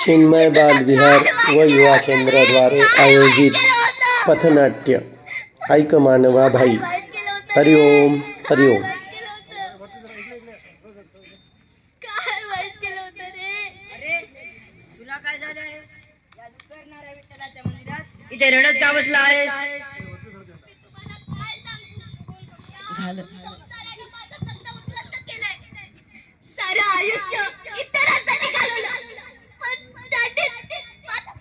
चिन्मय बाल विहार व युवा केंद्राद्वारे आयोजित पथनाट्य ऐक मानवा भाई. हरिओम हरिओम. काय वाईट केलं होतं रे? अरे तुला काय झालंय? या करणाऱ्या विठ्ठलाच्या मंदिरात इथे रडत का बसला आहेस? झालं सारं आयुष्य इतरांसाठी घालवलं, पण दाटीत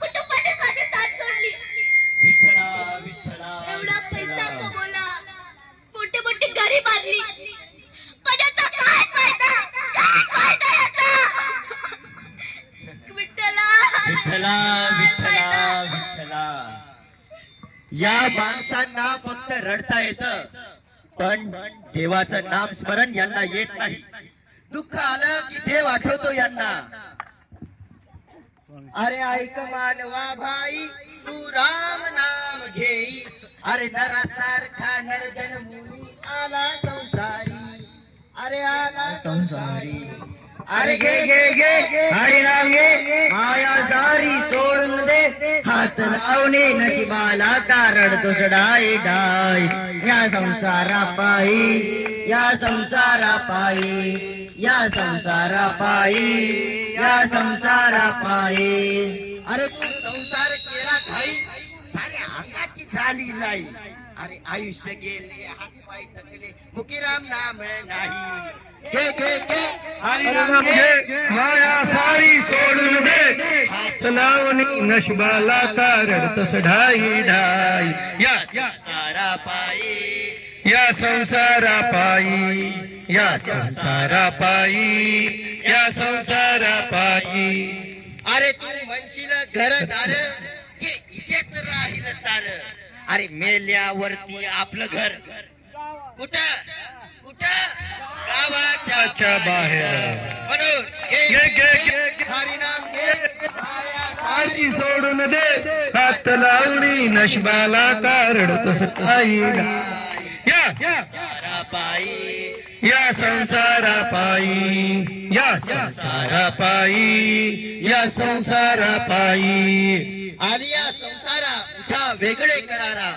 कुटुंबाने माझी साथ सोडली. विठ्ठला विठ्ठला एवढा पैसा कमवला, मोठी मोठी घरी बांधली, पण याचा काय फायदा? काय फायदा याचा? विठ्ठला विठ्ठला विठ्ठला विठ्ठला. या माणसांना फक्त रडता येतं, पण देवाचं नाम स्मरण यांना येत नाही. दुःख आलं की देव आठवतो यांना. अरे ऐक मानवा भाई, तू राम नाम घेई. अरे नरासारखा नरजन मुनी आला संसारी. अरे आला संसारी. अरे घे घे घे हरी नाम घे, माया सारी सोडून दे. हात लावणे नशिबाला का रडतोस डाय डाय. या संसारा पायी, या संसारा पायी, या संसारा पायी, या संसारा पायी. अरे तू संसार केला घाई, सारे अंगाची झाली नाही. अरे आयुष्य गेले, हात पाय थकले, मुखीराम नाम नाही. घे घे घे हरी नाम घे, माया सारी सोडून दे. हात लावणी नशिबाला का रडतस ढाई ढाई. या संसारा पायी, या संसारा पायी, या संसारा पायी, या संसारा पायी. अरे तू म्हणशील घरदार की इथेच राहील सार. अरे मेल्यावरती आपलं घर कुठं कुठं? गावाच्या बाहेर. म्हणून घे घे घे हरिनाम घे, माया सारी सोडून दे. हात लावणी नशिबाला का रडतस ढाई ढाई. या संसारा पायी, या संसारा पायी, या संसारा पायी, या संसारा पायी. आणि या संसारा उठा वेगळे करारा.